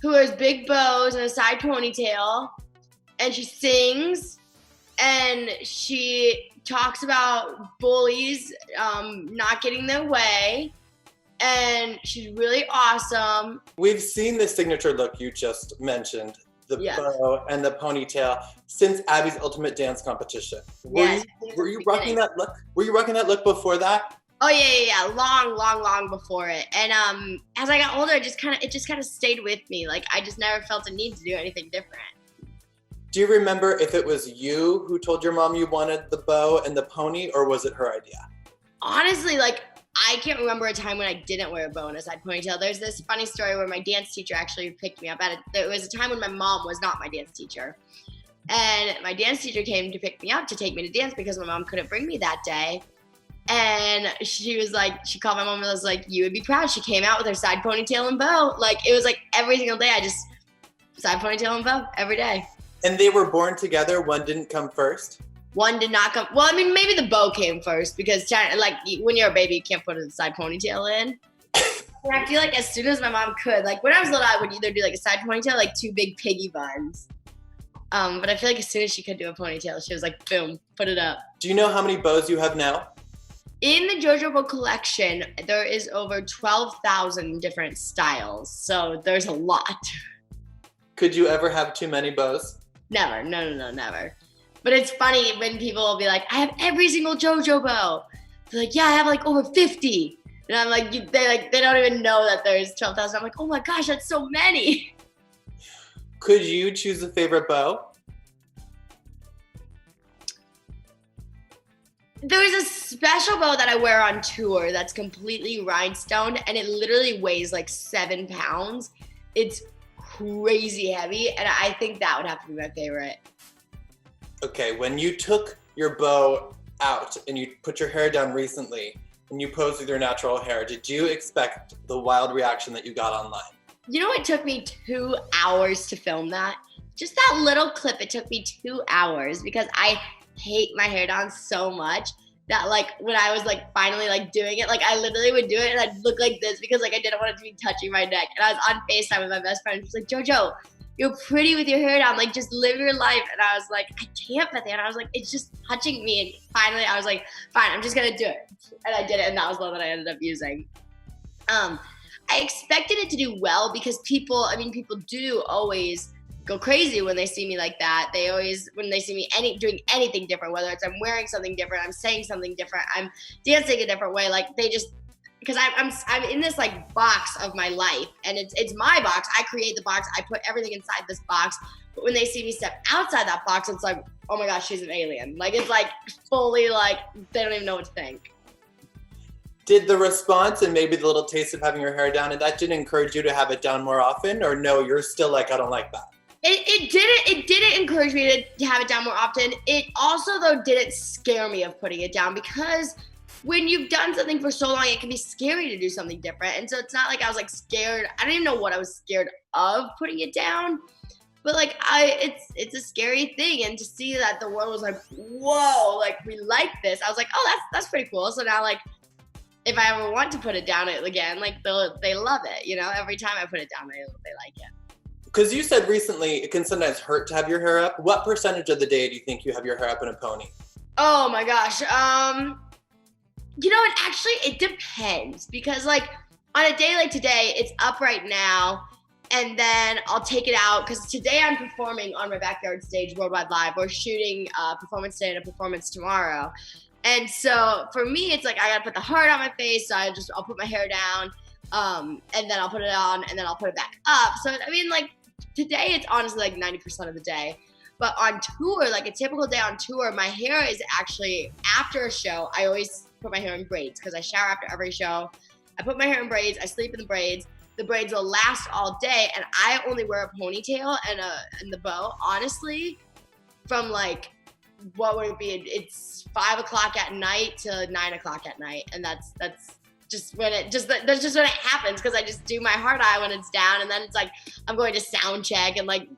who wears big bows and a side ponytail, and she sings, and she talks about bullies not getting their way, and she's really awesome. We've seen the signature look you just mentioned, the bow and the ponytail, since Abby's Ultimate Dance Competition. Were you rocking that look? Were you rocking that look before that? Oh yeah. Long before it. And as I got older, it just kind of stayed with me. Like I just never felt a need to do anything different. Do you remember if it was you who told your mom you wanted the bow and the pony, or was it her idea? Honestly, like I can't remember a time when I didn't wear a bow and a side ponytail. There's this funny story where my dance teacher actually picked me up at it. There was a time when my mom was not my dance teacher. And my dance teacher came to pick me up to take me to dance because my mom couldn't bring me that day. And she was like, she called my mom and was like, you would be proud. She came out with her side ponytail and bow. Like it was like every single day I just side ponytail and bow every day. And they were born together? One didn't come first? One did not come. Well, I mean, maybe the bow came first because, like, when you're a baby, you can't put a side ponytail in. And I feel like as soon as my mom could, like, when I was little, I would either do, like, a side ponytail, like, two big piggy buns. But I feel like as soon as she could do a ponytail, she was like, boom, put it up. Do you know how many bows you have now? In the JoJo bow collection, there is over 12,000 different styles. So there's a lot. Could you ever have too many bows? Never. No, never. But it's funny when people will be like, I have every single JoJo bow. They're like, yeah, I have like over 50. And I'm like, they don't even know that there's 12,000. I'm like, oh my gosh, that's so many. Could you choose a favorite bow? There's a special bow that I wear on tour that's completely rhinestoned, and it literally weighs like 7 pounds. It's crazy heavy, and I think that would have to be my favorite. Okay, when you took your bow out and you put your hair down recently and you posed with your natural hair, did you expect the wild reaction that you got online? You know, it took me 2 hours to film that. Just that little clip, it took me 2 hours because I hate my hair down so much that like when I was like finally like doing it, like I literally would do it and I'd look like this because like I didn't want it to be touching my neck. And I was on FaceTime with my best friend. She was like, JoJo, you're pretty with your hair down. Like, just live your life. And I was like, I can't, Bethany. And I was like, it's just touching me. And finally, I was like, fine, I'm just going to do it. And I did it. And that was the one that I ended up using. I expected it to do well because people do always go crazy when they see me like that. They always, when they see me doing anything different, whether it's I'm wearing something different, I'm saying something different, I'm dancing a different way, like they just, because I'm in this like box of my life, and it's my box. I create the box. I put everything inside this box. But when they see me step outside that box, it's like, oh my gosh, she's an alien. Like it's like fully like they don't even know what to think. Did the response and maybe the little taste of having your hair down, and that didn't encourage you to have it down more often, or no, you're still like, I don't like that? It didn't encourage me to have it down more often. It also though didn't scare me of putting it down because when you've done something for so long, it can be scary to do something different. And so it's not like I was like scared. I don't even know what I was scared of putting it down. But like it's a scary thing. And to see that the world was like, whoa, like we like this. I was like, oh, that's pretty cool. So now like if I ever want to put it down again, like they love it. You know, every time I put it down, they like it. Because you said recently it can sometimes hurt to have your hair up. What percentage of the day do you think you have your hair up in a pony? Oh my gosh. You know, it depends because like on a day like today, it's up right now and then I'll take it out because today I'm performing on my backyard stage Worldwide Live. We're shooting a performance today and a performance tomorrow. And so for me, it's like I gotta put the heart on my face. So I'll put my hair down and then I'll put it on and then I'll put it back up. So, I mean, like today it's honestly like 90% of the day. But on tour, like a typical day on tour, my hair is actually after a show, I always put my hair in braids because I shower after every show. I put my hair in braids. I sleep in the braids. The braids will last all day, and I only wear a ponytail and the bow. Honestly, from like what would it be? It's 5 o'clock at night to 9 o'clock at night, and that's just when it happens because I just do my hard eye when it's down, and then it's like I'm going to sound check and like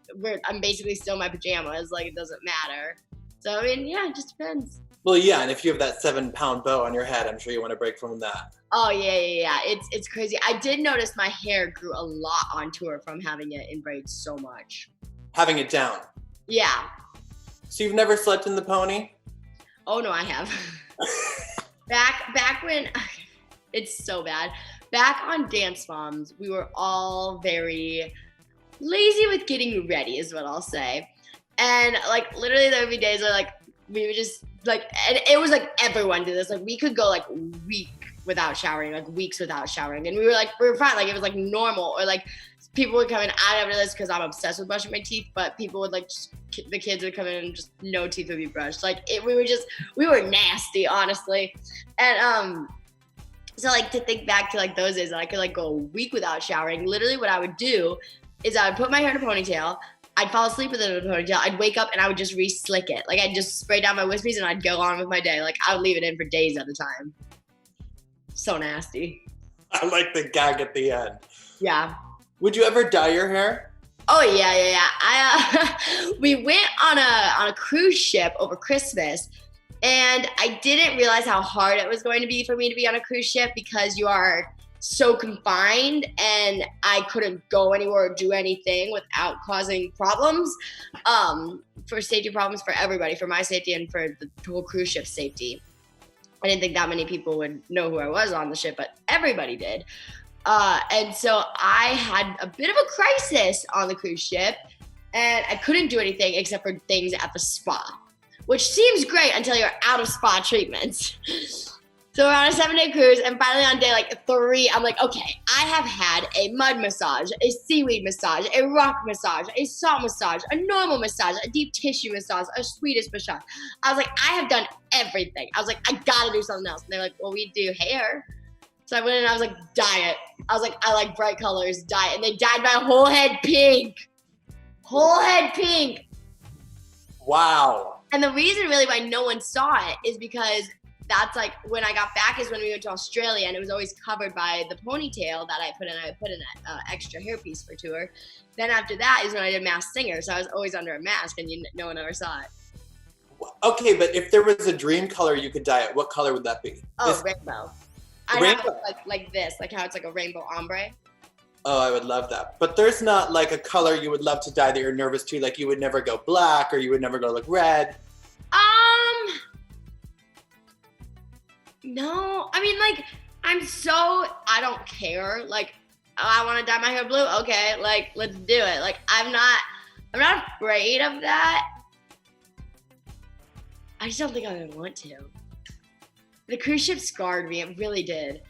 I'm basically still in my pajamas. Like it doesn't matter. So I mean, yeah, it just depends. Well, yeah, and if you have that 7-pound bow on your head, I'm sure you want to break from that. Oh yeah. It's crazy. I did notice my hair grew a lot on tour from having it in braids so much. Having it down. Yeah. So you've never slept in the pony? Oh no, I have. Back when it's so bad. Back on Dance Moms, we were all very lazy with getting ready, is what I'll say. And like literally there would be days where like we would just like, and it was like everyone did this. Like we could go like weeks without showering, and we were fine. Like it was like normal, or like people would come in. I never do this because I'm obsessed with brushing my teeth, but people would like the kids would come in and just no teeth would be brushed. Like we were nasty, honestly. And so like to think back to like those days that I could like go a week without showering. Literally, what I would do is I would put my hair in a ponytail. I'd fall asleep with it in a ponytail. I'd wake up and I would just re-slick it. Like I'd just spray down my wispies and I'd go on with my day. Like I would leave it in for days at a time. So nasty. I like the gag at the end. Yeah. Would you ever dye your hair? Oh yeah. We went on a cruise ship over Christmas, and I didn't realize how hard it was going to be for me to be on a cruise ship because you are so confined, and I couldn't go anywhere or do anything without causing problems. For safety problems for everybody, for my safety and for the whole cruise ship safety. I didn't think that many people would know who I was on the ship, but everybody did. And so I had a bit of a crisis on the cruise ship, and I couldn't do anything except for things at the spa, which seems great until you're out of spa treatments. So we're on a 7-day cruise, and finally on day like 3, I'm like, okay, I have had a mud massage, a seaweed massage, a rock massage, a salt massage, a normal massage, a deep tissue massage, a Swedish massage. I was like, I have done everything. I was like, I gotta do something else. And they're like, well, we do hair. So I went in and I was like, dye it. I was like, I like bright colors, dye it. And they dyed my whole head pink. Whole head pink. Wow. And the reason really why no one saw it is because that's like when I got back is when we went to Australia, and it was always covered by the ponytail that I put in. I put in an extra hairpiece for tour. Then after that is when I did Masked Singer. So I was always under a mask, and no one ever saw it. Okay, but if there was a dream color you could dye it, what color would that be? Oh, rainbow. I have it like this, like how it's like a rainbow ombre. Oh, I would love that. But there's not like a color you would love to dye that you're nervous to, like you would never go black or you would never go like red. No, I mean like I don't care. Like, oh, I want to dye my hair blue. Okay, like let's do it. Like I'm not afraid of that. I just don't think I would want to. The cruise ship scarred me. It really did.